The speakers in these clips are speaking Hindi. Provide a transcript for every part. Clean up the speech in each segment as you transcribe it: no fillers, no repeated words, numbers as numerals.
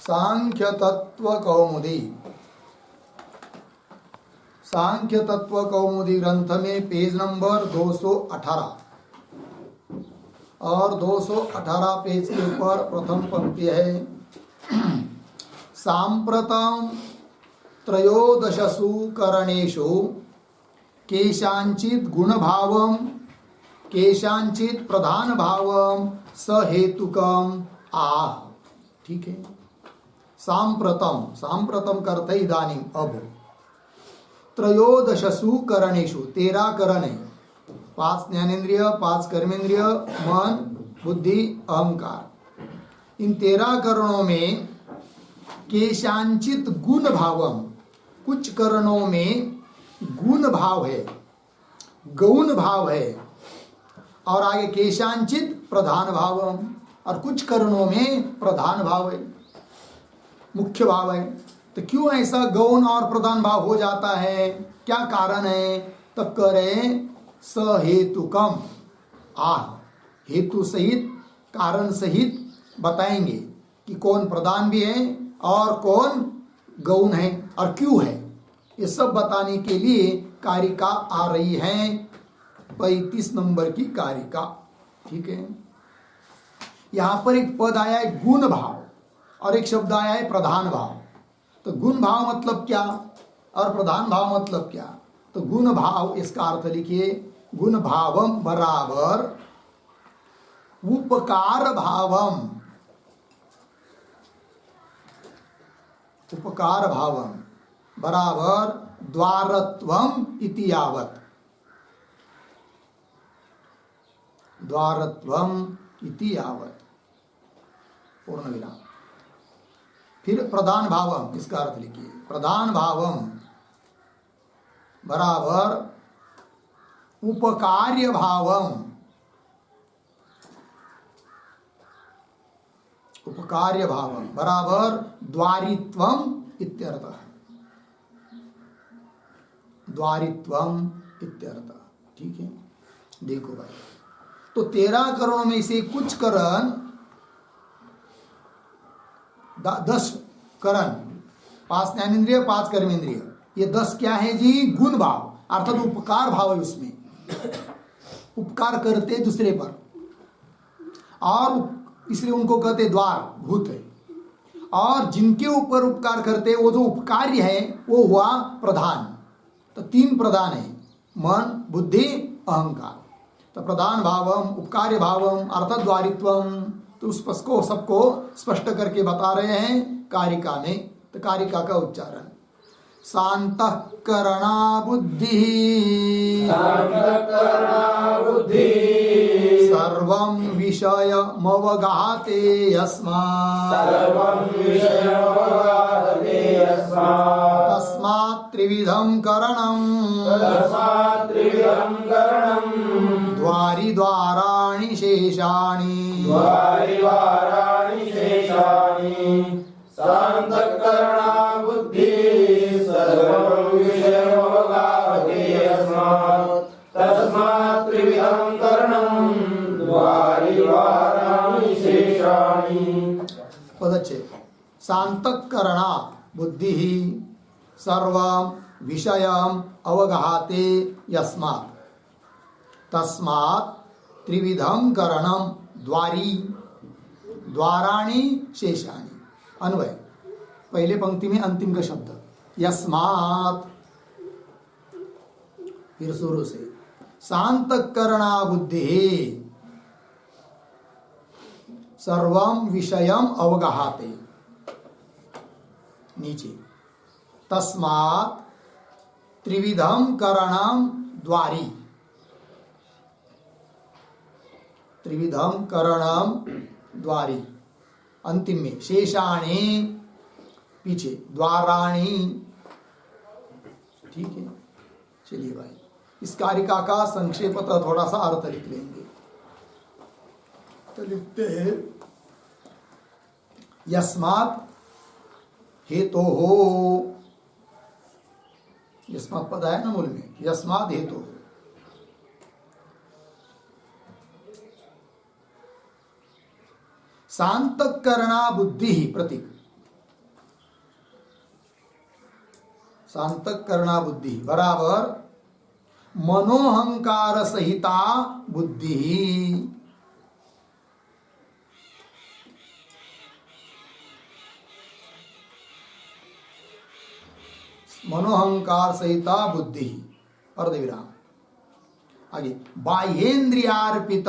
सांख्य तत्व कौमुदी, सांख्य तत्व कौमुदी ग्रंथ में पेज नंबर 218 और 218 पेज के ऊपर प्रथम पंक्ति है। सांप्रतम त्रयोदशसु करणेषु केषांचित् गुणभावं केषांचित् प्रधान भावं सहेतुकम आह। ठीक है। सांप्रतम, सांप्रतम करते इदानीम, अब। त्रयोदशसु करणेषु, 13 करण है, 5 ज्ञानेन्द्रिय, 5 कर्मेंद्रिय, मन, बुद्धि, अहंकार। इन 13 करणों में केशांचित गुण भावम, कुछ करणों में गुण भाव है, गौण भाव है, और आगे केशांचित प्रधान भावम, और कुछ करणों में प्रधान भाव है, मुख्य भाव है। तो क्यों ऐसा गौण और प्रधान भाव हो जाता है, क्या कारण है? तो करे सहेतुकम आह, हेतु सहित, कारण सहित बताएंगे कि कौन प्रधान भी है और कौन गौण है और क्यों है। ये सब बताने के लिए कारिका आ रही है, 35 नंबर की कारिका। ठीक है। यहां पर एक पद आया है गुण भाव और एक शब्द आया है प्रधान भाव। तो गुण भाव मतलब क्या और प्रधान भाव मतलब क्या? तो गुण भाव, इसका अर्थ लिखिए, गुण भावम बराबर उपकार भावम, उपकार भावम बराबर द्वारत्वम इति यावत्, द्वारत्वम इति यावत्, पूर्ण विराम। फिर प्रधान भावम, इसका अर्थ लिखिए, प्रधान भावम बराबर उपकार्य भावम, उपकार्य भावम बराबर द्वारित्वम इत्यर्थः, द्वारित्वम इत्यर्थः। ठीक है। देखो भाई, तो 13 करणों में से कुछ करण, 10 करण, 5 ज्ञानेन्द्रिय, 5 कर्मेंद्रिय, ये 10 क्या है जी? गुण भाव, अर्थात उपकार भाव है उसमें, उपकार करते दूसरे पर, और इसलिए उनको कहते द्वार भूत है। और जिनके ऊपर उपकार करते वो जो उपकार्य है वो हुआ प्रधान। तो 3 प्रधान है, मन, बुद्धि, अहंकार। तो प्रधान भावम, उपकार्य भावम अर्थात द्वारित्वम, तो उस को सबको स्पष्ट करके बता रहे हैं कारिका में। तो कारिका का उच्चारण, सांतःकरणा बुद्धि, सर्वं विषयमवगाहते यस्मात्, तस्मात् त्रिविधं करणं, द्वारि द्वाराणि शेषाणि, सांतःकरणा बुद्धि सर्वं विषयमवगाहते यस्मात्, तस्मात् त्रिविधं करणं, द्वारि द्वाराणि शेषाणि। पदच्छेद, सांतःकरणा बुद्धि सर्वं विषयम् अवगाहते यस्मात्, तस्मात् त्रिविधं करणं, द्वारि द्वाराणि शेषाणि। अन्वय, पहले पंक्ति में अंतिम का शब्द यस्मात्, फिर शुरू से, सांतःकरणा बुद्धि सर्वं विषयम अवगाहते, नीचे, तस्मात् त्रिविधं करणं द्वारि, त्रिविधं करणं द्वारि, अंतिम में शेषाणि, पीछे द्वाराणि। ठीक है। चलिए भाई, इस कारिका का संक्षेपतः थोड़ा सा अर्थ लिख लेंगे। तो लिखते हैं, यस्मात् हेतोः, यस्मात् पद है ना मूल में, यस्मात् हेतोः, सांतःकरणा बुद्धि प्रतीक, शांतकरणा बुद्धि बराबर मनोहंकार सहिता बुद्धि। मनोहंकार सहिता बुद्धि अर्धविराम। आगे बाह्येन्द्रियार्पित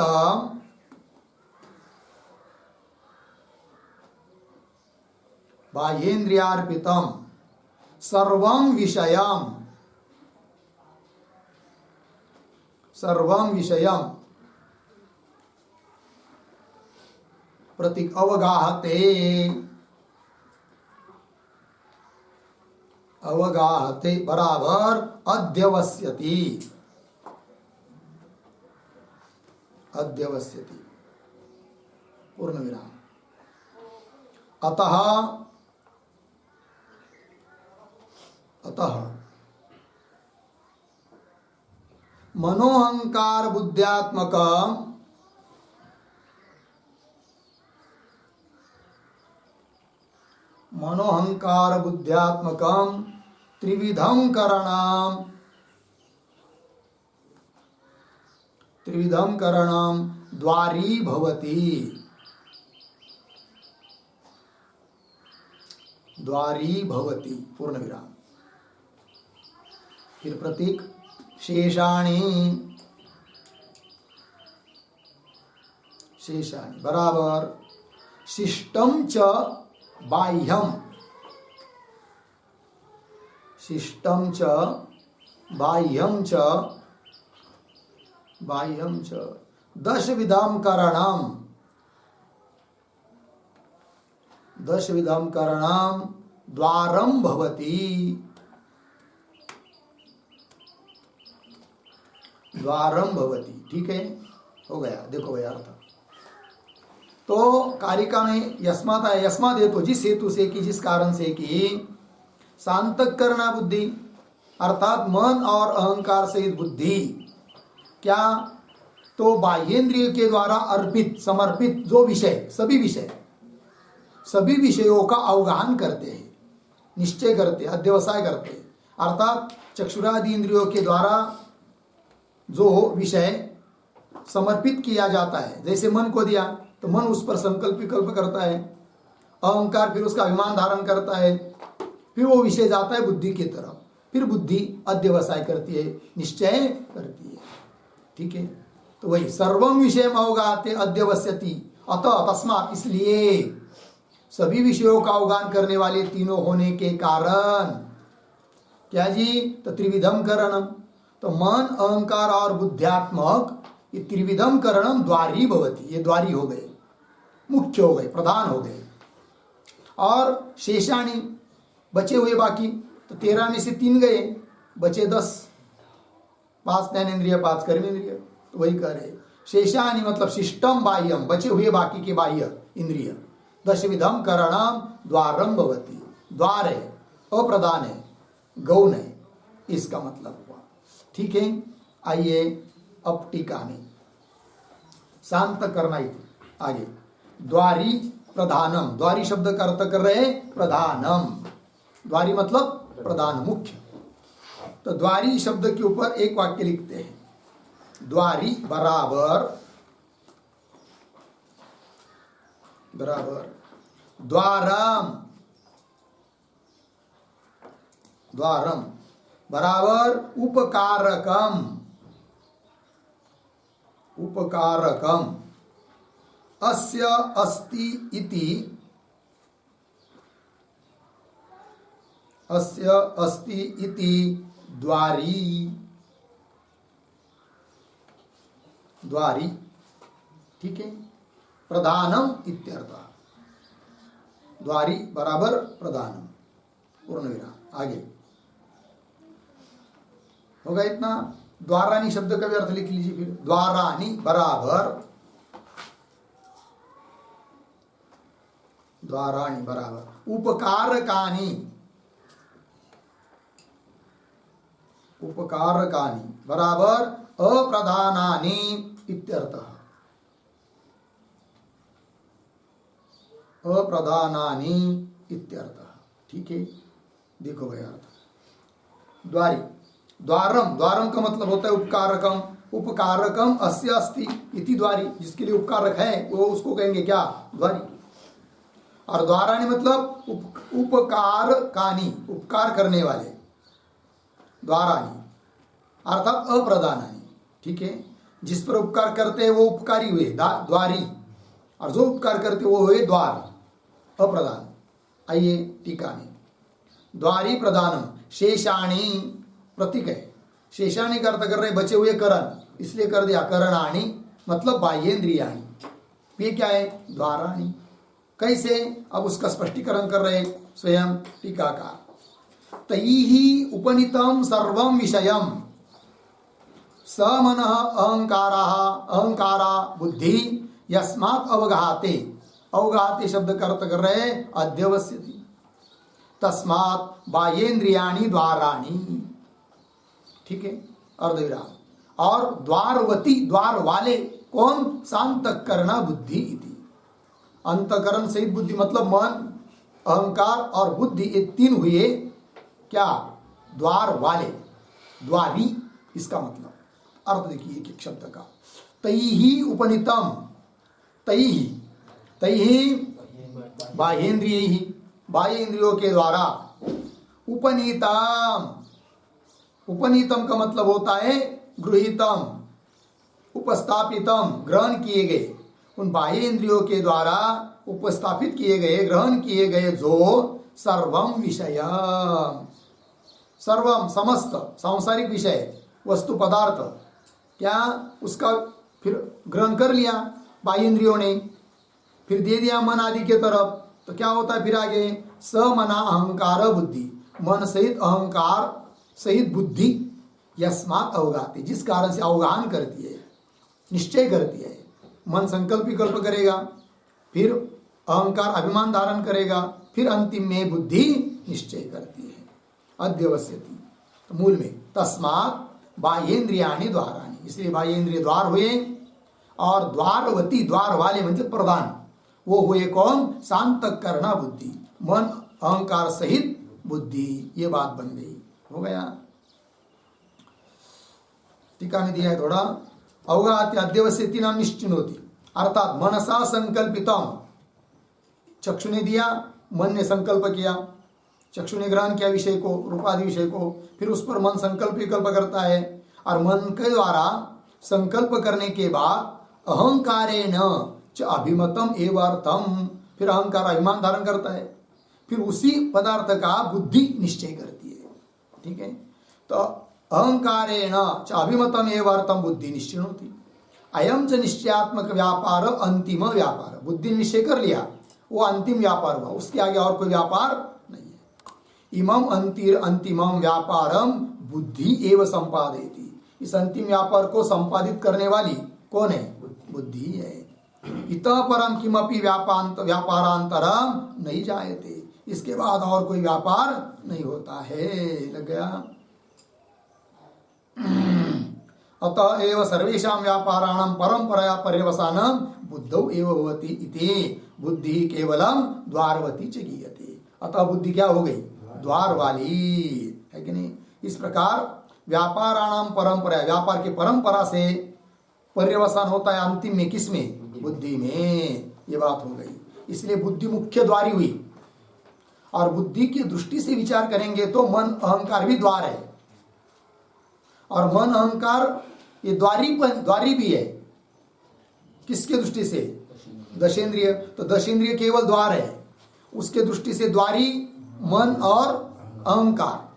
बाह्येन्द्रियार्पितम सर्वं विषयम प्रतीक अवगाहते बराबर अध्यवस्यति पूर्ण विराम। अतः मनोहंकार बुद्ध्यात्मक त्रिविधं करणं द्वारी भवति। पूर्ण विराम। फिर प्रतीक शेषाणि बराबर शिष्टम च बाह्यम दश विधम करणम द्वारम भवति। ठीक है, हो गया। देखो भैया अर्थ तो कारिका में यस्मात है, यस्मात हेतु जिस हेतु से कि जिस कारण से कि शांतकरणा बुद्धि अर्थात मन और अहंकार सहित बुद्धि क्या तो बाह्येंद्रिय के द्वारा अर्पित समर्पित जो विषय सभी विषयों का अवगाहन करते हैं, निश्चय करते हैं, अध्यवसाय करते हैं। अर्थात चक्षुरादि इंद्रियों के द्वारा जो विषय समर्पित किया जाता है, जैसे मन को दिया तो मन उस पर संकल्प विकल्प करता है, अहंकार फिर उसका अभिमान धारण करता है, फिर वो विषय जाता है बुद्धि की तरफ, फिर बुद्धि अध्यवसाय करती है, निश्चय करती है। ठीक है, तो वही सर्वम विषय अवगाहते अध्यवस्यति अतः तस्मात् इसलिए सभी विषयों का अवगाहन करने वाले तीनों होने के कारण क्या जी तो त्रिविधम करणम तो मन अहंकार और बुद्ध्यात्मक ये त्रिविधम करणम द्वारी भवति। ये द्वारी हो गए, मुख्य हो गए, प्रधान हो गए। और शेषाणी बचे हुए बाकी तो 13 में से 3 गए, बचे 10, 5 ज्ञानेन्द्रिय 5 कर्मेंद्रिय। तो वही कह रहे शेषाणी मतलब शिष्टम बाह्यम बचे हुए बाकी के बाह्य इंद्रिय दशविधम करणम द्वारम भवति। द्वार है, अप्रधान है, गौण है, इसका मतलब हुआ। ठीक है, आइए अब टीका में शांत करना ही आगे द्वारी प्रधानम। द्वारी शब्द का अर्थ कर रहे प्रधानम। द्वारी मतलब प्रधान, मुख्य। तो द्वारी शब्द के ऊपर एक वाक्य लिखते हैं, द्वारी बराबर द्वारम बराबर उपकारकम अस्य अस्ति इति द्वारी। ठीक है, प्रधानम इत्यर्थः। द्वारी बराबर प्रधानम, पूर्ण विराम। आगे होगा इतना। द्वारानी शब्द का भी अर्थ लिख लीजिए फिर। द्वारानी बराबर उपकारकानी बराबर अप्रधानानि इत्यर्थः। ठीक है, देखो भाई अर्थ द्वारी। द्वारम, द्वारम का मतलब होता है उपकारकम। उपकारकम अस्य अस्ति इति द्वारी, जिसके लिए उपकारक है वो उसको कहेंगे क्या? द्वारी। और द्वाराणी मतलब उपकार कानी, उपकार करने वाले, द्वाराणी अर्थात अप्रदानानी। ठीक है, जिस पर उपकार करते हैं वो उपकारी हुए द्वारी, और जो उपकार करते वो हुए द्वार, अप्रदान। आइए टीका में, द्वारी प्रदानम शेषाणी प्रतीक है। शेषाणी का अर्थ कर रहे बचे हुए करण, इसलिए कर दिया करणाणी मतलब बाह्येंद्रियाणी। ये क्या है? द्वाराणी। कैसे? अब उसका स्पष्टीकरण कर रहे स्वयं टीकाकार। तैहि उपनीतम सर्वम विषयम स मनः अहंकाराः अहंकारा बुद्धि यस्मात् अवगाहते। अवगाहते शब्द का अर्थ कर रहे अध्यवस्यति। तस्मात् बाह्येंद्रियाणि द्वाराणि। ठीक है, अर्धविराम। और द्वारवती, द्वार वाले कौन? शांतकरण बुद्धि इति। अंतकरण सहित बुद्धि मतलब मन, अहंकार और बुद्धि, ये तीन हुए क्या? द्वार वाले, द्वारी। इसका मतलब अर्थ देखिए एक शब्द का। तैहि उपनीतम, तैहि, तैहि बाह्येंद्रियैहि, बाह्य इंद्रियों के द्वारा। उपनीतम, उपनीतम का मतलब होता है गृहीतम, उपस्थापितम, ग्रहण किए गए। उन बाह्य इंद्रियों के द्वारा उपस्थापित किए गए, ग्रहण किए गए जो सर्वम विषय, सर्वम समस्त सांसारिक विषय, वस्तु पदार्थ, क्या उसका फिर ग्रहण कर लिया बाह्य इंद्रियों ने, फिर दे दिया मन आदि के तरफ। तो क्या होता है फिर आगे? स मना अहंकार बुद्धि, मन सहित अहंकार सहित बुद्धि यस्मात् अवगाहते, जिस कारण से अवगाहन करती है, निश्चय करती है। मन संकल्प विकल्प करेगा, फिर अहंकार अभिमान धारण करेगा, फिर अंतिम में बुद्धि निश्चय करती है। अध्यवस्यति, तो मूल में तस्मात् बाह्येंद्रियाणि द्वाराणि, इसलिए बाह्येंद्रिय द्वार हुए। और द्वारवती, द्वार वाले मतलब प्रधान, वो हुए कौन? शांतकरण बुद्धि, मन अहंकार सहित बुद्धि। ये बात बन गई, हो गया। टीका में दिया है थोड़ा। अवगाहते अध्यवस्यति नाम निश्चिनोति, अर्थात मनसा संकल्पितम। चक्षु ने दिया, मन ने संकल्प किया, चक्षु ने ग्रहण किया विषय को, रूपादि विषय को, फिर उस पर मन संकल्प विकल्प करता है। और मन के द्वारा संकल्प करने के बाद अहंकारेण च अभिमतम एवार्थम, फिर अहंकार अभिमान धारण करता है, फिर उसी पदार्थ का बुद्धि निश्चय करती है। ठीक है, तो अहंकारेण च अभिमतम एवार्थम बुद्धि निश्चय होती। अयम च निश्चयात्मक व्यापार अंतिम व्यापार, बुद्धि निश्चय कर लिया, वो अंतिम व्यापार हुआ, उसके आगे और कोई व्यापार नहीं है। इमम अंतिमम व्यापारम बुद्धि एव संपादयति, इस अंतिम व्यापार को संपादित करने वाली कौन है? बुद्धि है। इतः परम किमपि व्यापारांतरम नहीं जायते, इसके बाद और कोई व्यापार नहीं होता है। लग गया। अतः एव सर्वेषां व्यापाराणां परंपराया पर्यवसानं बुद्धौ एव भवति इति बुद्धि केवलम द्वारवती च गीयते। अतः बुद्धि क्या हो गई? द्वार वाली, है कि नहीं? इस प्रकार व्यापाराणां परंपरा, व्यापार की परंपरा से पर्यवसान होता है अंतिम में, किसमें? बुद्धि में। ये बात हो गई। इसलिए बुद्धि मुख्य द्वारी हुई। और बुद्धि की दृष्टि से विचार करेंगे तो मन अहंकार भी द्वार है, और मन अहंकार ये द्वारी भी है। किसके दृष्टि से? दशेंद्रिय। तो दशेंद्रिय केवल द्वार है, उसके दृष्टि से द्वारी मन और अहंकार,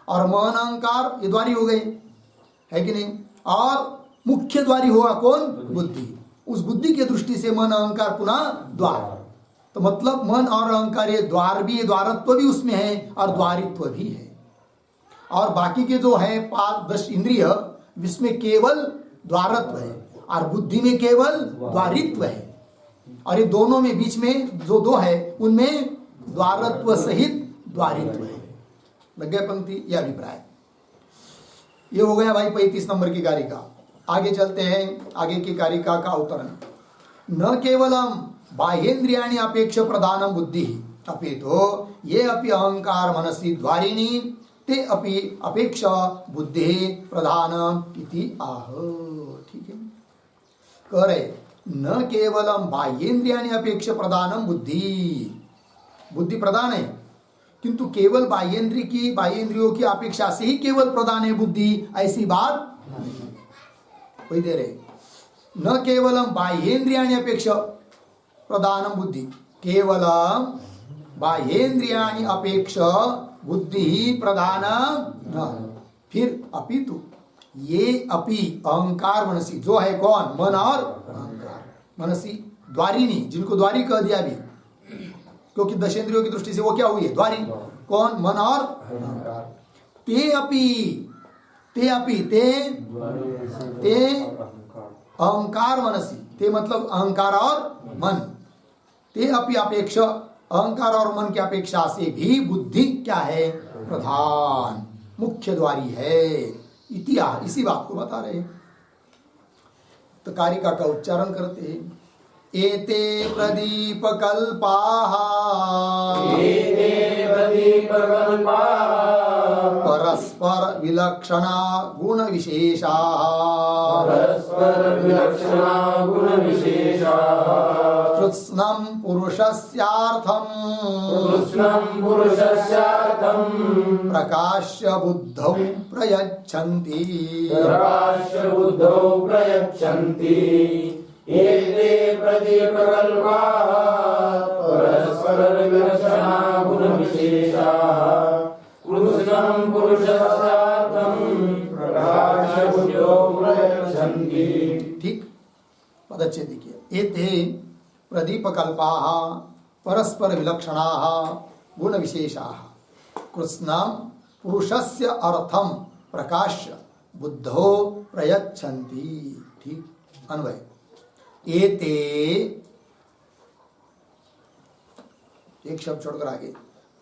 और मन अहंकार ये द्वारी हो गए, है कि नहीं? और मुख्य द्वारी हुआ कौन? बुद्धि। उस बुद्धि के दृष्टि से मन अहंकार पुनः द्वार। तो मतलब मन और अहंकार ये द्वार भी, द्वारत्व भी उसमें है और द्वारित्व भी है। और बाकी के जो है 5-10 इंद्रिय, इसमें केवल द्वारत्व है और बुद्धि में केवल द्वारित्व है। और ये दोनों में बीच में जो दो है उनमें द्वारत्व सहित द्वारित्व है। लग गया पंक्ति? यह अभिप्राय। ये हो गया भाई 35 नंबर की कारिका। आगे चलते हैं, आगे की कारिका का अवतरण। न केवलम बाह्येन्द्रियाणि अपेक्ष प्रधानम बुद्धि अपितु ये अपि अहंकार मनसि द्वारिणी ते अपि अपेक्ष बुद्धि प्रधान इति आह। ठीक है, कह रहे न केवलम बाह्येन्द्रियाणि अपेक्ष प्रधानम बुद्धि, बुद्धि प्रधान है किंतु केवल बाह्येन्द्रियों की अपेक्षा से ही केवल प्रधान है बुद्धि, ऐसी बात नहीं। वही दे रहे न केवलम बाह्येन्द्रियाणि अपेक्ष प्रधानम बुद्धि, केवलम बाह्येन्द्रियाणि अपेक्ष बुद्धि ही प्रधान न। फिर अपितु ये अपि अहंकार मनसी, जो है कौन, मन और अहंकार, मनसी द्वारिणी, जिनको द्वारी कह दिया भी, क्योंकि दशेंद्रियों की दृष्टि से वो क्या हुई है, द्वारी। कौन, मन और अहंकार। ते अपि ते अहंकार मनसी, ते मतलब अहंकार और मन, ते अपि अपेक्ष, अहंकार और मन की अपेक्षा से भी बुद्धि क्या है, प्रधान, मुख्य द्वारी है। इतिहास इसी बात को बता रहे हैं। तो कारिका का उच्चारण करते हैं। एते प्रदीप कल्पाः परस्पर विलक्षणा गुण विशेषाः कृत्स्नं पुरुषस्यार्थं प्रकाश्य बुद्धौ प्रयच्छन्ति एते प्रदीपकल्पाः परस्परविलक्षणा गुणविशेषाः कृत्स्नं पुरुषस्यार्थं प्रकाश्य बुद्धौ प्रयच्छन्ति। ठीक, पदच्छेद देखिए। एते प्रदीपकल्पाः परस्पर विलक्षणाः गुण विशेषाः कृत्स्नं पुरुषस्य अर्थम प्रकाश्य बुद्धौ प्रयच्छन्ति। ठीक, अन्वय। एते, एक शब्द छोड़कर आगे,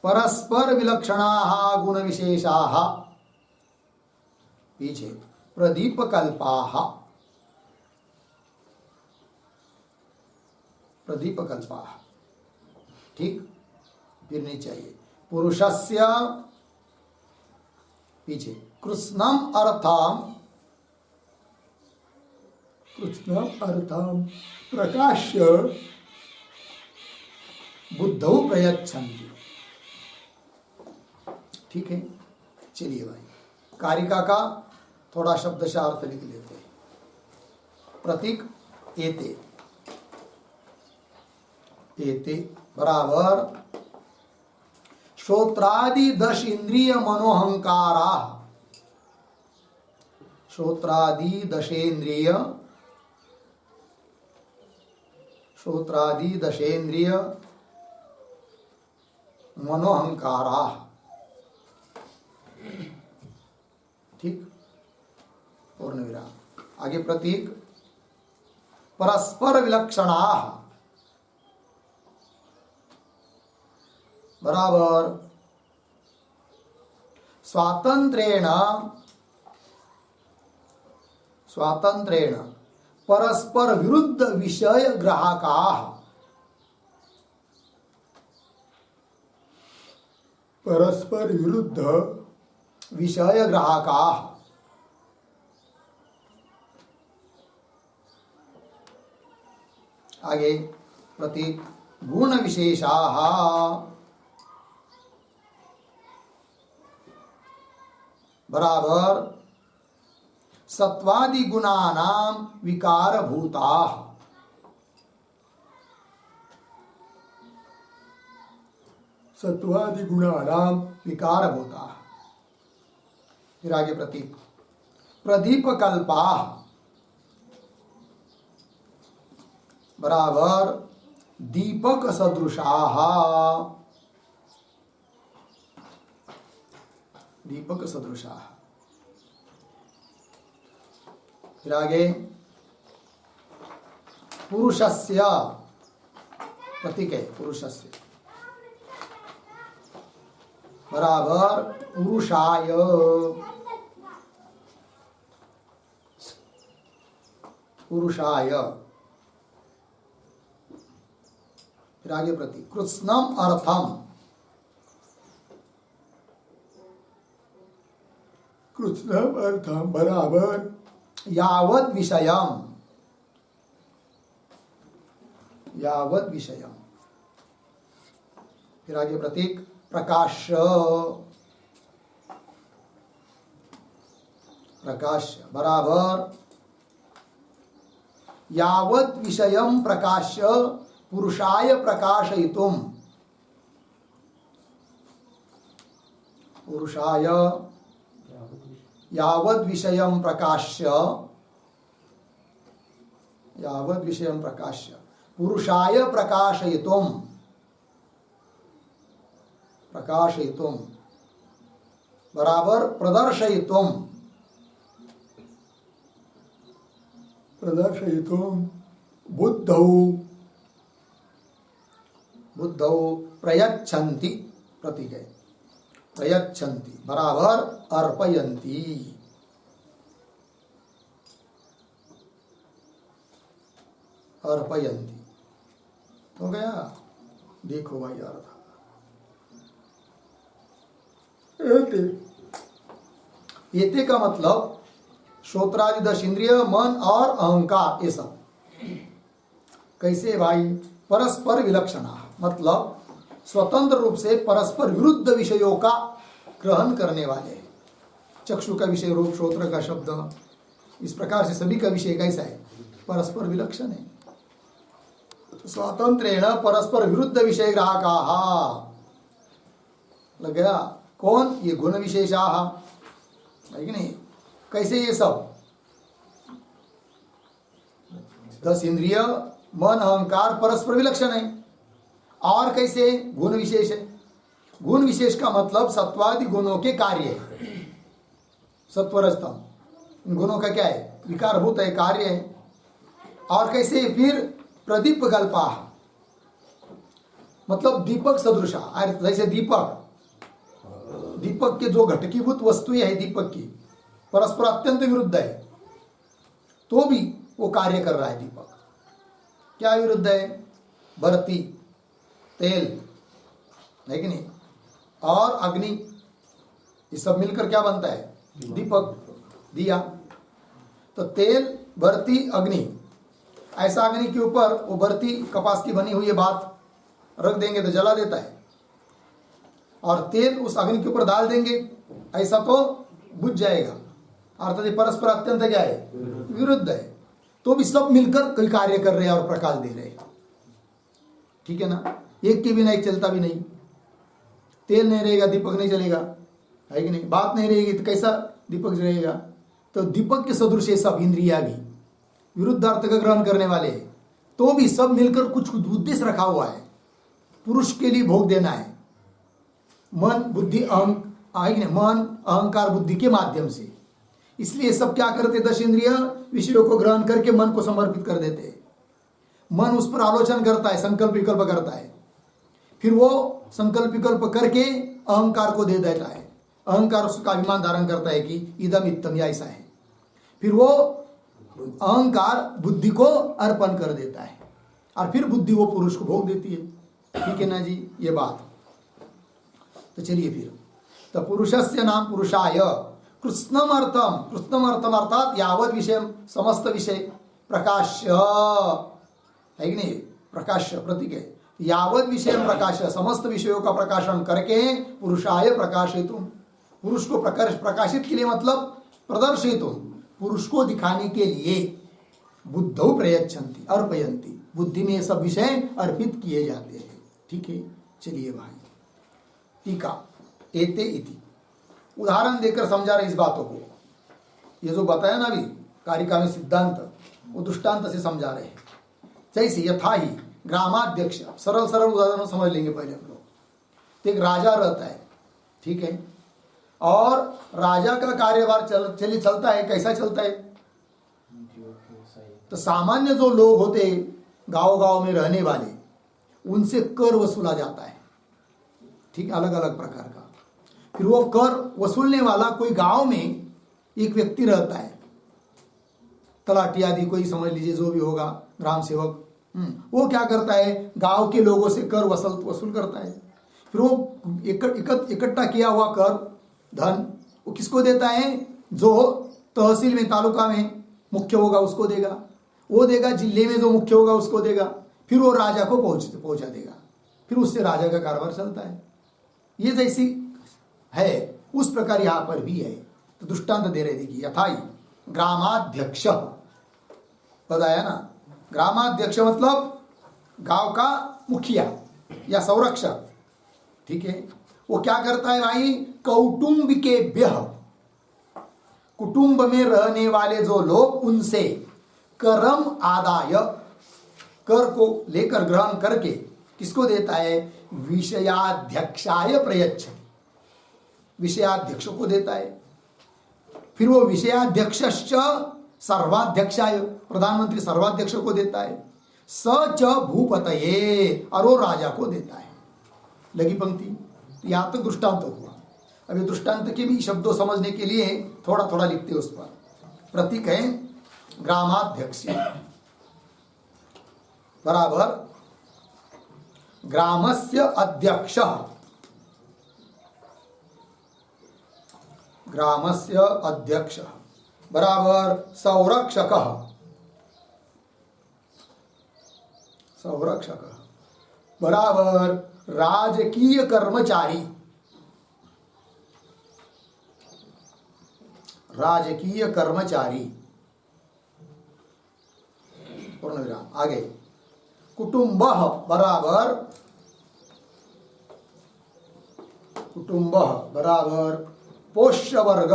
परस्पर विलक्षणाः गुण विशेषाः, पीछे प्रदीपकल्पाः, प्रदीपकल्पाः। ठीक, फिर नहीं चाहिए, पुरुषस्य, पीछे कृत्स्नम अर्थम, कृत्स्नम अर्थम प्रकाश्य बुद्धौ प्रयच्छन्ति। ठीक है, चलिए भाई कारिका का थोड़ा शब्दशः अर्थ लिख लेते हैं। प्रतीक एते, एते बराबर श्रोत्रादि 10 इंद्रिय मनोहंकारा, श्रोत्रादि 10 इंद्रिय, श्रोत्रादि 10 इंद्रिय मनोहंकारा। ठीक, पूर्ण विराम। आगे प्रतीक परस्पर विलक्षणा बराबर स्वातंत्रेण, स्वातंत्रेण परस्पर विरुद्ध विषय ग्राहकाः, परस्पर विरुद्ध विषय ग्राहकाः। आगे प्रतीक गुण विशेषाः बराबर सत्वादि गुणानां विकार भूताः, सत्वादि गुणानां विकार भूताः। फिर आगे प्रतीक प्रदीपकल्पाः बराबर दीपक सदृशाः, दीपक सदृशाः। फिर आगे पुरुषस्य, प्रतीक है पुरुषस्य बराबर पुरुषाय, पुरुषाय। फिर आगे प्रतीक कृत्स्नम अर्थम, कृष्णम अर्थम बराबर यावद विषयम, यावद विषयम। फिर आगे प्रतीक प्रकाश, प्रकाश बराबर यावद विषयम प्रकाश पुरुषाय प्रकाशयितुम, पुरुषाय यावद विषयम प्रकाश्य, यावद विषयम प्रकाश्य पुरुषाय प्रकाशयितुम, प्रकाशयितुम बराबर प्रदर्शयितुम, प्रदर्शयितुम बुद्धौ, बुद्धौ प्रयच्छन्ति, प्रतीक है प्रयच्छन्ति बराबर अर्पयन्ति, अर्पयन्ति हो गया। देखो भाई अर्थ एते का मतलब श्रोत्रादि 10 इंद्रिय, मन और अहंकार, ये सब कैसे भाई परस्पर विलक्षणा, मतलब स्वतंत्र रूप से परस्पर विरुद्ध विषयों का ग्रहण करने वाले हैं। चक्षु का विषय रूप, श्रोत्र का शब्द, इस प्रकार से सभी का विषय कैसा है, परस्पर विलक्षण है। तो स्वतंत्रेण परस्पर विरुद्ध विषय ग्राहकाः, लग गया कौन, ये गुण विशेषाः, है कि नहीं। कैसे ये सब 10 इंद्रिय, मन, अहंकार परस्पर विलक्षण है, और कैसे गुण विशेष है। गुण विशेष का मतलब सत्वादि गुणों के कार्य है, सत्वरजतम, इन गुणों का क्या है, विकारभूत है, कार्य है। और कैसे फिर प्रदीप कल्पा, मतलब दीपक सदृशा, जैसे दीपक, दीपक के जो घटकीभूत वस्तुएं है दीपक की परस्पर अत्यंत विरुद्ध है, तो भी वो कार्य कर रहा है। दीपक क्या विरुद्ध है, बरती, तेल, है कि नहीं, और अग्नि, ये सब मिलकर क्या बनता है, दीपक, दिया। तो तेल, बरती, अग्नि, ऐसा अग्नि के ऊपर वो बरती कपास की बनी हुई बात रख देंगे तो जला देता है, और तेल उस अग्नि के ऊपर डाल देंगे ऐसा तो बुझ जाएगा। अर्थात परस्पर अत्यंत क्या है, विरुद्ध है, तो भी सब मिलकर कोई कार्य कर रहे हैं और प्रकाश दे रहे हैं, ठीक है ना। एक के बिना एक चलता भी नहीं, तेल नहीं रहेगा दीपक नहीं चलेगा, है कि नहीं। बात नहीं रहेगी तो कैसा दीपक जलेगा। तो दीपक के सदृश सब इंद्रिया भी विरुद्ध अर्थ का ग्रहण करने वाले हैं, तो भी सब मिलकर कुछ उद्देश्य रखा हुआ है, पुरुष के लिए भोग देना है। मन, बुद्धि, मन, अहंकार, बुद्धि के माध्यम से। इसलिए सब क्या करते, 10 इंद्रिय विषयों को ग्रहण करके मन को समर्पित कर देते हैं। मन उस पर आलोचना करता है, संकल्प विकल्प करता है, फिर वो संकल्प विकल्प करके अहंकार को दे देता है। अहंकार उसका अभिमान धारण करता है कि इदम इत्तम, या ऐसा है। फिर वो अहंकार बुद्धि को अर्पण कर देता है, और फिर बुद्धि वो पुरुष को भोग देती है, ठीक है ना जी, ये बात। तो चलिए फिर, तो पुरुषस्य नाम पुरुषाय कृष्णम अर्थम, कृष्णम अर्थम अर्थात यावत विषय, समस्त विषय प्रकाश्य, है कि नहीं, प्रकाश्य प्रतीक है। यावत विषय प्रकाश्य, समस्त विषयों का प्रकाशन करके पुरुषाय प्रकाशितुम, पुरुष को प्रकाशित के लिए मतलब प्रदर्शितुम, पुरुष को दिखाने के लिए बुद्धौ प्रयच्छन्ति, अर्पयन्ति, बुद्धि में सब विषय अर्पित किए जाते हैं, ठीक है। चलिए भाई, टीका एते इति, उदाहरण देकर समझा रहे इस बातों को। ये जो बताया ना अभी कारिका में सिद्धांत, वो दृष्टांत से समझा रहे हैं। जैसे यथा ही ग्रामाध्यक्ष, सरल सरल उदाहरण समझ लेंगे पहले हम लोग। तो एक राजा रहता है, ठीक है, और राजा का कार्यभार चलता है, कैसा चलता है। तो सामान्य जो लोग होते गांव गांव में रहने वाले, उनसे कर वसूला जाता है, ठीक, अलग अलग प्रकार का। फिर वो कर वसूलने वाला कोई गांव में एक व्यक्ति रहता है, तलाटी आदि कोई समझ लीजिए, जो भी होगा, ग्राम सेवक, वो क्या करता है, गांव के लोगों से कर वसूल करता है। फिर वो इकट्ठा किया हुआ कर धन वो किसको देता है? जो तहसील में, तालुका में मुख्य होगा उसको देगा, वो देगा जिले में जो मुख्य होगा उसको देगा, फिर वो राजा को पहुंचा देगा, फिर उससे राजा का कारोबार चलता है। ये जैसी है उस प्रकार यहां पर भी है। तो दृष्टांत दे रहे, देखिए, यथाई ग्रामाध्यक्ष बताया ना। ग्रामाध्यक्ष मतलब गांव का मुखिया या संरक्षक, ठीक है। वो क्या करता है भाई? कौटुंबिकेभ्य, कुटुंब में रहने वाले जो लोग, उनसे करम आदाय, कर को लेकर ग्रहण करके किसको देता है? विषयाध्यक्षाय प्रयच्छ, विषयाध्यक्ष को देता है। फिर वो विषयाध्यक्षश्च सर्वाध्यक्षाय, प्रधानमंत्री सर्वाध्यक्ष को देता है। स च भूपतये, और वो राजा को देता है। लगी पंक्ति? यहां तक दृष्टांत हुआ। अभी दृष्टांत के भी शब्दों समझने के लिए थोड़ा थोड़ा लिखते उस पर। प्रतीक है ग्रामाध्यक्ष बराबर ग्रामस्य अध्यक्ष, ग्रामस्य अध्यक्ष बराबर संरक्षक, संरक्षक बराबर राजकीय कर्मचारी, राजकीय कर्मचारी, पूर्ण विराम। आगे कुटुंब बराबर, कुटुंब बराबर पोष्य वर्ग,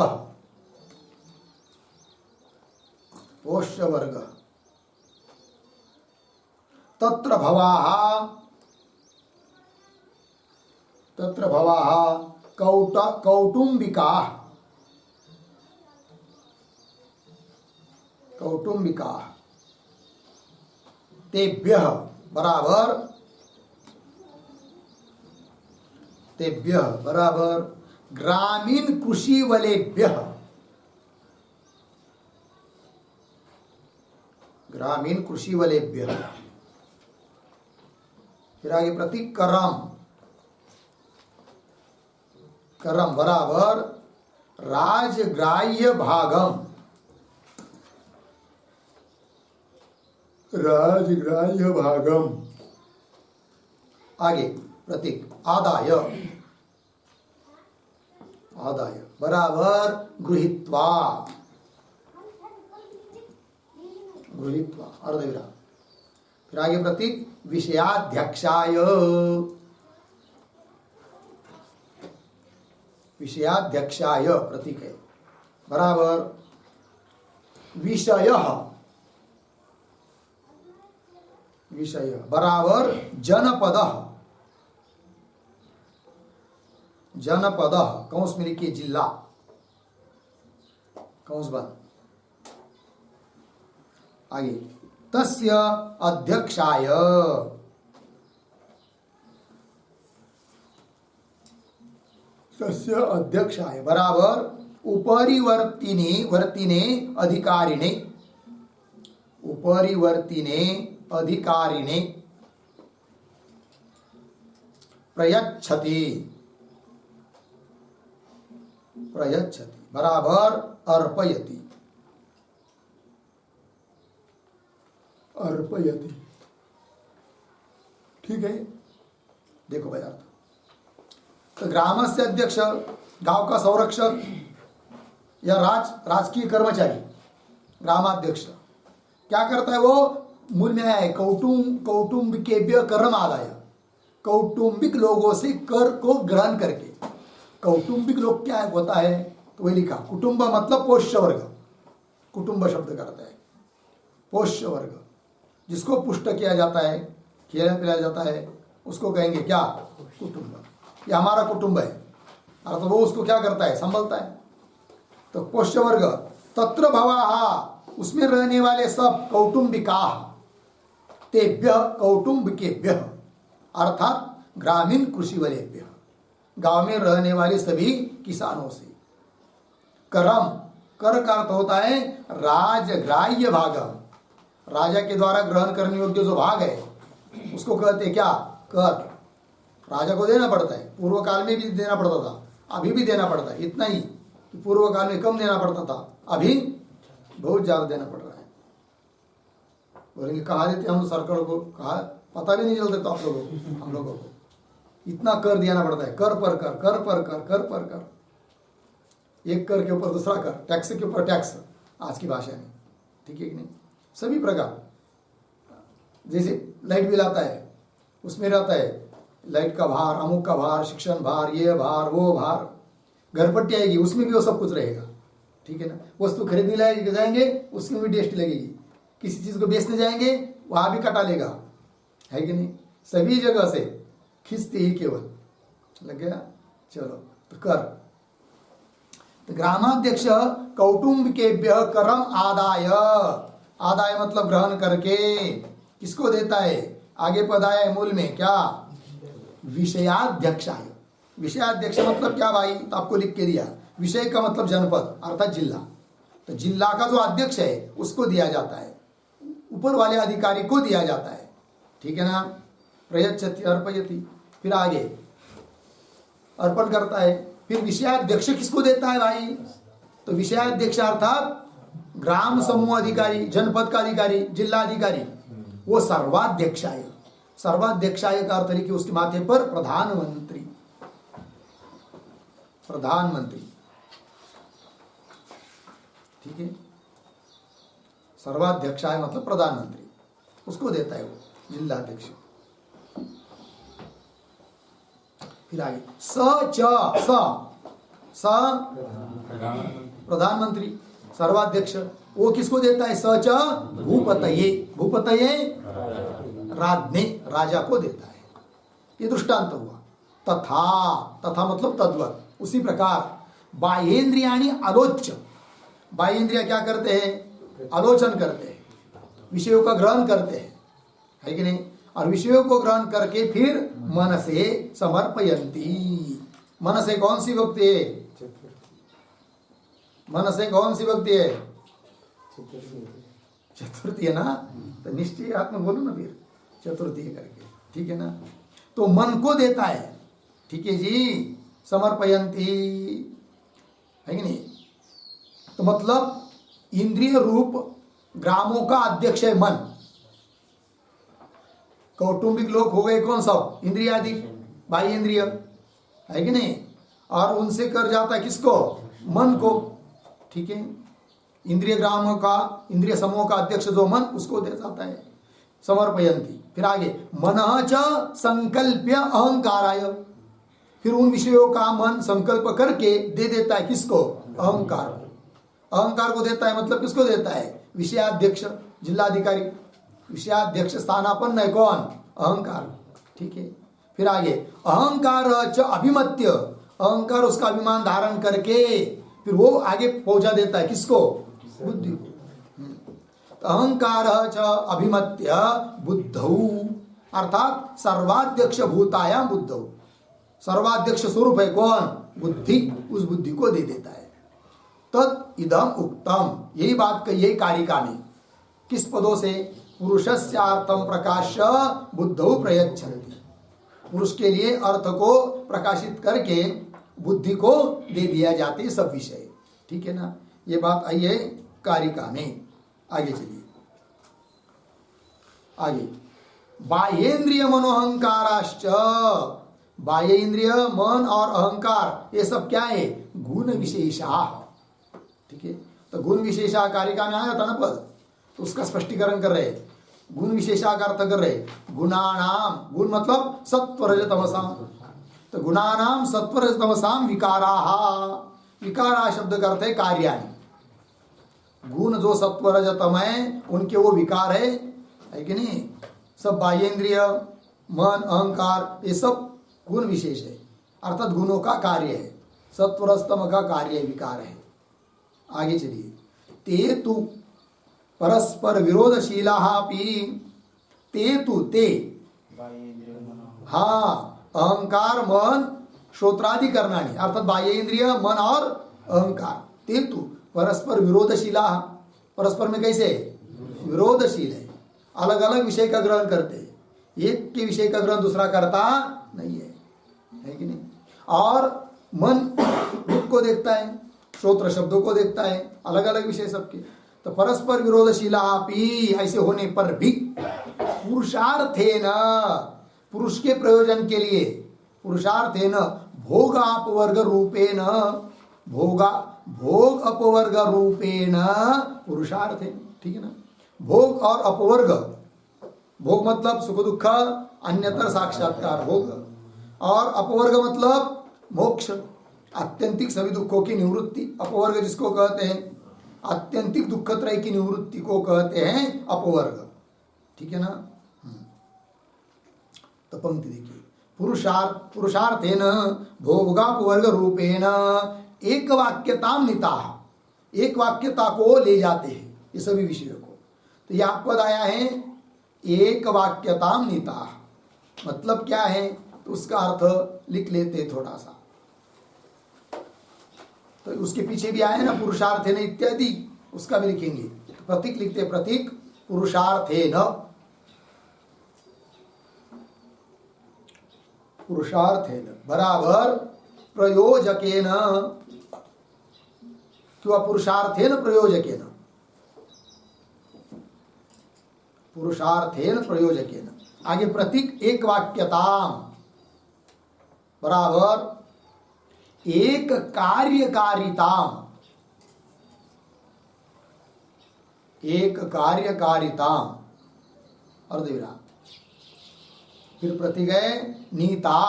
पोष्य वर्ग। तत्र भवाः, तत्र भवाः कौटुंबिकाः, कौटुंबिकाः। तेभ्यः बराबर, तेभ्यः बराबर ग्रामीण कृषि वलेभ्यः, ग्रामीण कृषि वलेभ्यः। फिर आगे प्रतीक करम, करम बराबर राजग्राह्य भागम, राजग्राह्य भागम। आगे प्रतीक आदाय, आदाय बराबर गृहीत्वा, गृहीत्वा अर्धविराम। फिर आगे प्रतीक विषयाध्यक्षाय, विषयाध्यक्षाय प्रतीक है बराबर विषय, विषय बराबर जनपद, जनपद कौंस में लिखिए जिला, कौंस बंद। आगे तस्य अध्यक्षाय, तस्य अध्यक्षाय बराबर उपरिवर्तिने, वर्तिने अधिकारिणे, उपरिवर्तिने अधिकारिणे प्रयच्छति, प्रयच्छति बराबर अर्पयति, अर्पयति। ठीक है, देखो भाई अर्थ। तो ग्रामस्य अध्यक्ष, गांव का संरक्षक या राजकीय कर्मचारी, ग्रामाध्यक्ष क्या करता है? वो मूल में है कौटुंबिकेभ्य कर्म आदाय, कौटुंबिक लोगों से कर को ग्रहण करके। कौटुंबिक लोग क्या होता है? तो वही लिखा, कुटुंब मतलब पोष्य वर्ग, कुटुंब शब्द करता है पोष्य वर्ग, जिसको पुष्ट किया जाता है, खिलाया पिलाया जाता है, उसको कहेंगे क्या? कुटुंब। ये हमारा कुटुंब है, तो वो उसको क्या करता है? संभलता है। तो पोष्य वर्ग। तत्र भवाः, उसमें रहने वाले सब कौटुंबिकाः, तेभ्यः कौटुंबिकेभ्यः अर्थात ग्रामीण कृषि वलेभ्यः, गांव में रहने वाले सभी किसानों से। करम, कर का अर्थ होता है राजग्राह्य भागम, राजा के द्वारा ग्रहण करने योग्य जो भाग है उसको कहते हैं क्या? कर। राजा को देना पड़ता है, पूर्व काल में भी देना पड़ता था, अभी भी देना पड़ता है, इतना ही कि पूर्व काल में कम देना पड़ता था, अभी बहुत ज्यादा देना पड़ रहा है। बोलेंगे कहा देते हम सरकार को, कहा पता भी नहीं चलता तो आप लोगों को, हम लोगों को इतना कर देना पड़ता है, कर पर कर, कर पर कर, कर पर कर, एक कर के ऊपर दूसरा कर, टैक्स के ऊपर टैक्स, आज की भाषा में, ठीक है कि नहीं। सभी प्रकार, जैसे लाइट बिल आता है उसमें रहता है लाइट का भार, अमुक का भार, शिक्षण भार, ये भार, वो भार, घर पट्टी आएगी उसमें भी वो सब कुछ रहेगा, ठीक है ना। वस्तु खरीदने लाएंगे जाएंगे उसमें भी टेस्ट लगेगी, किसी चीज को बेचने जाएंगे वहां भी कटा लेगा, है कि नहीं। सभी जगह से खींचते ही केवल लग गया। चलो तो कर, तो ग्रामाध्यक्ष कौटुंबिकेभ्य करम आदाय, आदाय मतलब ग्रहण करके किसको देता है, आगे पद आया है मूल में क्या, विषयाध्यक्षाय। विषयाध्यक्ष मतलब क्या भाई, तो आपको लिख के दिया, विषय का मतलब जनपद अर्थात जिला, तो जिला का जो अध्यक्ष है उसको दिया जाता है, ऊपर वाले अधिकारी को दिया जाता है, ठीक है ना। प्रयच्छति अर्पयति, फिर आगे अर्पण करता है। फिर विषयाध्यक्ष किसको देता है भाई, तो विषयाध्यक्ष अर्थात ग्राम समूह अधिकारी, जनपद का अधिकारी, जिला अधिकारी, वो सर्वाध्यक्षाय। सर्वाध्यक्षाय का अर्थ लिखिए उसके माथे पर प्रधानमंत्री, प्रधानमंत्री, ठीक है। सर्वाध्यक्षाय मतलब प्रधानमंत्री, उसको देता है वो जिलाध्यक्ष। फिर आगे स प्रधानमंत्री, सर्वाध्यक्ष, वो किसको देता है, स च भूपतये, भूपतये राज्ञे, राजा को देता है। ये दृष्टांत हुआ। तथा, तथा मतलब तद्वत, उसी प्रकार बाह्येन्द्रियाणि आलोच्य, बाह्येन्द्रिय क्या करते हैं, आलोचन करते हैं, विषयों का ग्रहण करते हैं, है कि नहीं। और विषयों को ग्रहण करके फिर मन से समर्पयन्ति। मन से कौन सी भक्ति है, मन से कौन सी भक्ति है, चतुर्थी है ना, तो निश्चय आत्मा बोलो ना फिर चतुर्थी करके, ठीक है ना। तो मन को देता है, ठीक है जी, समर्पयन्ति, है कि नहीं। तो मतलब इंद्रिय रूप ग्रामों का अध्यक्ष है मन। कौटुंबिक लोग हो गए कौन सब, इंद्रियादि, बाह्य इंद्रिय, है कि नहीं। और उनसे कर जाता है किसको, मन को, ठीक है। इंद्रिय ग्रामों का, इंद्रिय समूह का अध्यक्ष जो मन, उसको दे जाता है समर्पयन्ति। फिर आगे मनः च संकल्प्य अहंकाराय, फिर उन विषयों का मन संकल्प करके दे देता है किसको, अहंकार को। अहंकार को देता है मतलब किसको देता है, विषयाध्यक्ष, जिलाधिकारी। विषयाध्यक्ष स्थानापन्न है कौन, अहंकार, ठीक है। फिर आगे अहंकार च अभिमत्य, अहंकार उसका अभिमान धारण करके फिर वो आगे पहुंचा देता है किसको, बुद्धि को। अहंकार च अभिमत्य बुद्धौ, अर्थात सर्वाध्यक्ष भूतायाम बुद्धौ, सर्वाध्यक्ष स्वरूप है कौन, बुद्धि, उस बुद्धि को दे देता है। तद इदम उक्तम, यही बात कही है कारिका में, किस पदों से, पुरुषस्यार्थम प्रकाश बुद्धौ प्रयच्छन्ति, पुरुष के लिए अर्थ को प्रकाशित करके बुद्धि को दे दिया जाते सब विषय, ठीक है ना। ये बात आई है कारिका में। आगे चलिए, आगे बाह्येन्द्रिय मनोहंकाराश्च, बाह्य इंद्रिय मन और अहंकार ये सब क्या है, गुण विशेषा, ठीक है। तो गुण विशेषा कारिका में आया था ना पद, तो उसका स्पष्टीकरण कर रहे, गुण विशेषा का अर्थ कर रहे, गुणानाम, गुण मतलब सत्व रज तमसाम, तो गुणानाम सत्व रज तमसाम विकाराः, विकारा शब्द का अर्थ है कार्याणि, गुण जो सत्व रज तम है उनके वो विकार है कि नहीं। सब बाह्येन्द्रिय मन अहंकार ये सब गुण विशेष है, अर्थात गुणों का कार्य है, सत्व रज तम का कार्य विकार है। आगे चलिए, ते तु परस्पर विरोधशीला ते तु ते, हाँ अहंकार मन श्रोत्रादि करणानि, अर्थात बाह्य इंद्रिय मन और अहंकार, ते तु परस्पर विरोधशीला, परस्पर में कैसे विरोधशील है, अलग अलग विषय का ग्रहण करते हैं, एक के विषय का ग्रहण दूसरा करता नहीं है कि नहीं। और मन रूप को देखता है, श्रोत्र शब्दों को देखता है, अलग अलग विषय सबके। तो परस्पर विरोधशीलापि, ऐसे होने पर भी पुरुषार्थेन, पुरुष के प्रयोजन के लिए, पुरुषार्थेन भोगापवर्ग रूपेण, भोग अपवर्ग रूपेण पुरुषार्थेन, ठीक है ना। भोग और अपवर्ग, भोग मतलब सुख दुख अन्यतर साक्षात्कार भोग, और अपवर्ग मतलब मोक्ष, आत्यंतिक सभी दुखों की निवृत्ति। अपवर्ग जिसको कहते हैं, आत्यंतिक दुख त्रय की निवृत्ति को कहते हैं अपवर्ग, ठीक है ना। तो पंक्ति देखिए, पुरुषार्थेन भोगापवर्ग रूपेण एक वाक्यताम नीता, एक वाक्यता को ले जाते हैं ये सभी विषयों को। तो यह पद आया है एक वाक्यताम नीता, मतलब क्या है, तो उसका अर्थ लिख लेते थोड़ा सा। तो उसके पीछे भी आया है ना पुरुषार्थेन इत्यादि, उसका भी लिखेंगे। तो प्रतीक लिखते, प्रतीक पुरुषार्थेन, पुरुषार्थेन बराबर प्रयोजकेन, किंवा पुरुषार्थेन प्रयोजकेन, पुरुषार्थेन प्रयोजकेन। आगे प्रतीक एक वाक्यताम बराबर एक कार्यकारिताम, एक कार्यकारिताम अर्धविराम। फिर प्रतीक है नीता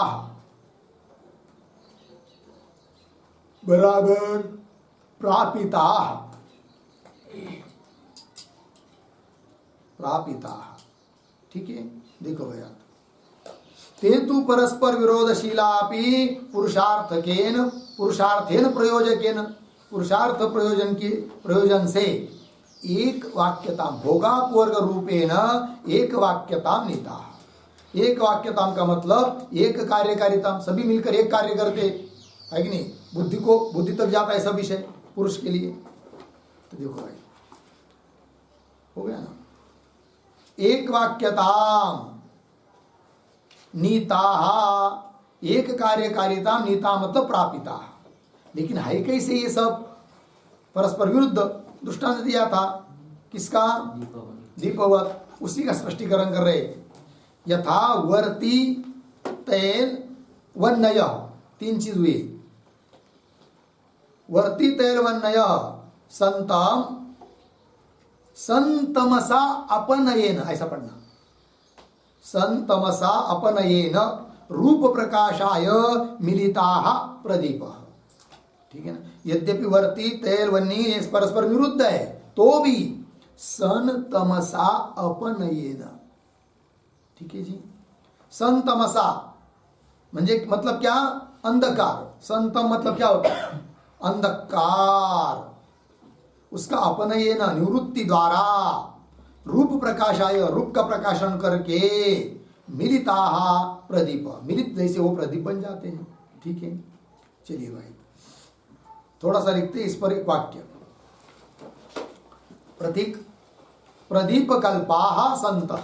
बराबर प्रापिता, प्रापिता, ठीक है। देखो भैया, तेतु परस्पर विरोधशीलापि पुरुषार्थकेन, पुरुषार्थेन प्रयोजकेन, पुरुषार्थ प्रयोजन के प्रयोजन से एक वाक्यता भोगापवर्ग रूपेण एक वाक्यता नीता। एक वाक्यताम का मतलब एक कार्यकारिता, सभी मिलकर एक कार्य करते है कि नहीं। बुद्धि को, बुद्धि तक जाता है सब विषय पुरुष के लिए। तो देखो भाई, हो गया ना। एक वाक्यताम नीता, एक कार्यकारिता नीता मतलब प्रापिता। लेकिन है कैसे ये सब परस्पर विरुद्ध? दृष्टांत दिया था किसका? दीपवत, उसी का स्पष्टीकरण कर रहे। यथा वर्ती तैल वन्नय, तीन चीज हुई। वर्ती तैल वन्नय संतम संतमसा अपनयेन, ऐसा पढ़ना। संतमसा अपनयेन रूप प्रकाशाय मिलिताः प्रदीप, ठीक है ना। यद्यपि वर्ती तैल वन्नी परस्पर विरुद्ध है, तो भी सन तमसा अपनयेन, ठीक है जी। सन तमसा म्हणजे मतलब क्या? अंधकार। संतम मतलब क्या होता है? अंधकार। उसका अपनयेन निवृत्ति द्वारा रूप प्रकाशाय, रूप का प्रकाशन करके मिलिताः प्रदीप, मिलित जैसे वो प्रदीप बन जाते हैं, ठीक है। चलिए भाई थोड़ा सा लिखते इस पर एक वाक्य। प्रतीक प्रदीप कल्पाः सन्तः,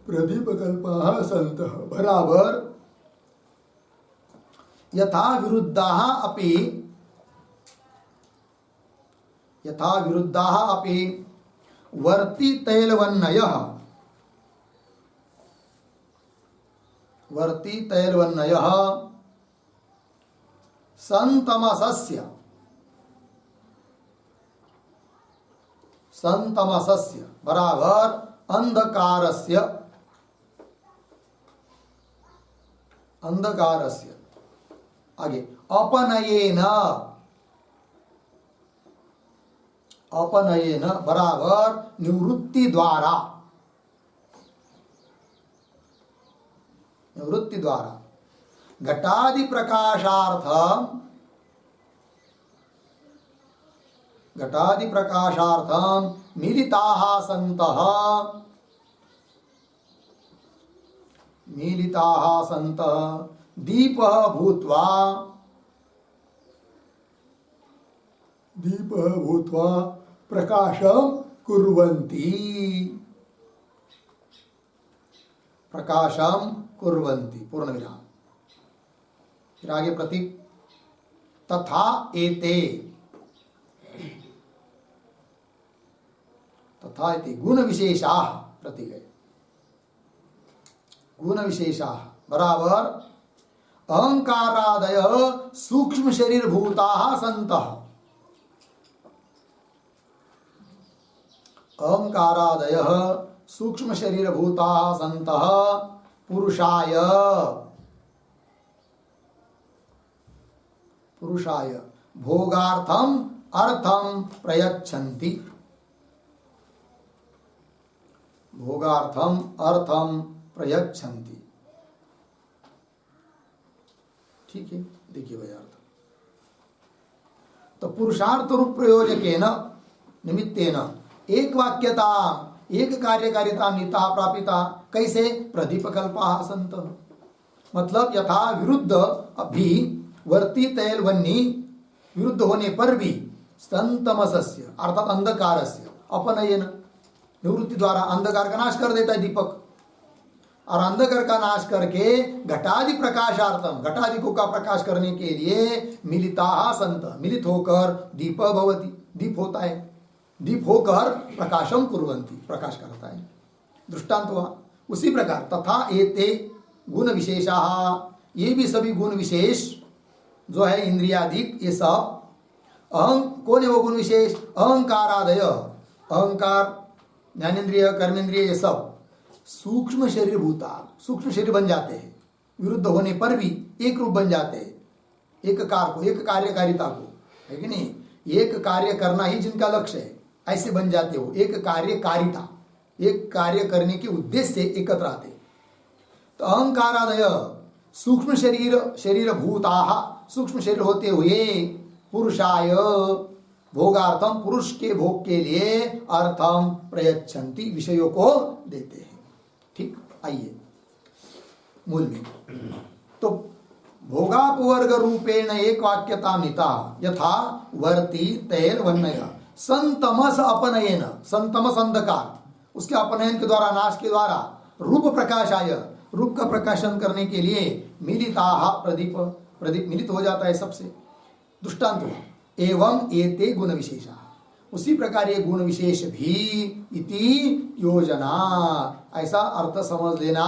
प्रदीप कल्पाः सन्तः बराबर यथा विरुद्धाः अपि, यथा विरुद्धाः अपि वर्ती तैलवन्नयः, वर्ती तैलवन्नयः संतमसस्य, संतमसस्य बराबर अंधकारस्य, अंधकारस्य। आगे अपनयेन, अपनयेन बराबर निवृत्ति द्वारा, निवृत्ति द्वारा। घटादि प्रकाशार्थम, घटादि प्रकाशार्थम मिलिताः सन्तः, मिलिताः सन्तः दीपः भूत्वा, दीपः भूत्वा प्रकाशं कुर्वन्ति, प्रकाशं कुर्वन्ति, पूर्ण विराम। फिर आगे प्रतीक तथा एते, तथा एते गुण विशेषाः प्रतीक है। गुण विशेषाः बराबर अहंकारादय सूक्ष्म शरीर भूताः सन्तः, अहंकारादय सूक्ष्म शरीर भूताः सन्तः पुरुषाय, पुरुषाय भोगार्थम अर्थम प्रयच्छन्ति, भोगार्थम अर्थम प्रयच्छन्ति। ठीक है, देखिए भाई अर्थ तो पुरुषार्थ रूप प्रयोजकेन निमित्तेन एक वाक्यता एक कार्यकारिता नीता प्रापिता, कैसे प्रदीपकल्पाः सन्तः, मतलब यथा विरुद्ध अभी वर्ती तैल वन्नी विरुद्ध होने पर भी स्तंतमसस्य अर्थात अंधकारस्य अपनयन निवृत्ति द्वारा अंधकार का नाश कर देता है दीपक, और अंधकार का नाश करके घटादि प्रकाशार्थम घटादिकों का प्रकाश करने के लिए मिलिताः सन्तः मिलित होकर दीप भवति, दीप होता है, दीप होकर प्रकाशम कुर्वन्ति प्रकाश करता है। दृष्टांत हुआ उसी प्रकार तथा एते गुण विशेषाः, ये भी सभी गुण विशेष जो है इंद्रियादिक ये सब अहं कौन है वो गुण विशेष अहंकारादय, अहंकार ज्ञानेन्द्रिय कर्मेंद्रिय ये सब सूक्ष्म शरीर भूता सूक्ष्म शरीर बन जाते हैं, विरुद्ध होने पर भी एक रूप बन जाते हैं, एक कार को एक कार्यकारिता को, है कि नहीं, एक कार्य करना ही जिनका लक्ष्य है ऐसे बन जाते हो, एक कार्यकारिता एक कार्य करने के उद्देश्य से एकत्र आते। तो अहंकारादय सूक्ष्म शरीर भूताः सूक्ष्म शरीर होते हुए पुरुषाय भोगार्थम पुरुष के भोग के लिए अर्थम प्रयच्छन्ति विषयों को देते हैं। ठीक, आइए मूल में तो भोगापवर्ग रूपेण एक वाक्यता नीता यथा वर्ती तैल वन्नय संतमस अपनयन, संतमस अंधकार उसके अपनयन के द्वारा नाश के द्वारा रूप प्रकाशाय रूप का प्रकाशन करने के लिए मिलिताः प्रदीप प्रदीप मिलित हो जाता है सबसे। दृष्टांत हुआ एवं एते गुण विशेषा, उसी प्रकार ये गुण विशेष भी इति योजना, ऐसा अर्थ समझ लेना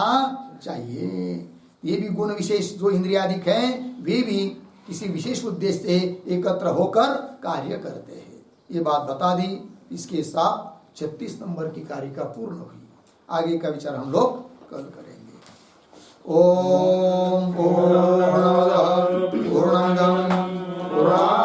चाहिए। ये भी गुण विशेष जो इंद्रियादिक हैं वे भी किसी विशेष उद्देश्य से एकत्र होकर कार्य करते हैं, ये बात बता दी। इसके साथ 36 नंबर की कारिका पूर्ण हुई। आगे का विचार हम लोग कल करेंगे। ओम पूर्णमदः पूर्णमिदं पूर्णात्